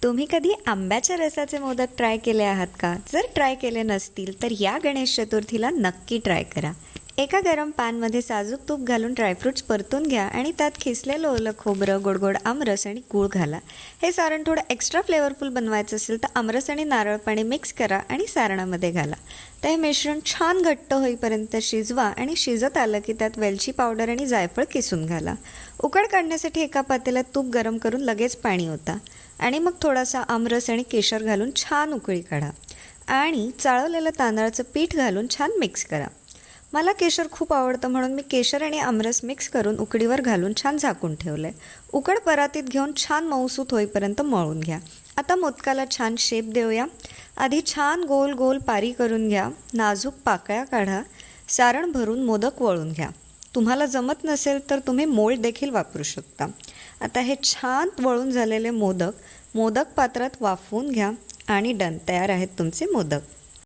तुम्ही कधी आंब्याच्या रसाचे मोदक ट्राय केले आहात का? जर ट्राय केले नसतील तर या गणेश चतुर्थीला नक्की ट्राय करा. एका गरम पॅनमध्ये साजूक तूप घालून ड्रायफ्रूट्स परतून घ्या आणि त्यात खिसलेलं ओलं खोबरं, गोड आमरस आणि गूळ घाला. हे सारण थोडं एक्स्ट्रा फ्लेवरफुल बनवायचं असेल तर आमरस आणि नारळ पाणी मिक्स करा आणि सारणामध्ये घाला. तर हे मिश्रण छान घट्ट होईपर्यंत शिजवा आणि शिजत आलं की त्यात वेलची पावडर आणि जायफळ किसून घाला. उकड काढण्यासाठी एका पातेल्यात तूप गरम करून लगेच पाणी ओता आणि मग थोडासा आमरस आणि केशर घालून छान उकळी काढा आणि चाळवलेलं तांदळाचं पीठ घालून छान मिक्स करा. मला केशर खूप आवडतं म्हणून मी केशर आणि आमरस मिक्स करून उकडीवर घालून छान झाकून ठेवलं आहे. उकड परातीत घेऊन छान मऊसूत होईपर्यंत मळून घ्या. आता मोदकाला छान शेप देऊया. आधी छान गोल गोल पारी करून घ्या. नाजूक पाकळ्या काढा. सारण भरून मोदक वळून घ्या. तुम्हाला जमत नसेल तर तुम्ही मोल्ड देखील वापरू शकता. आता हे छान वळून झालेले मोदक पात्रात वाफवून घ्या आणि डन, तयार आहेत तुमचे मोदक.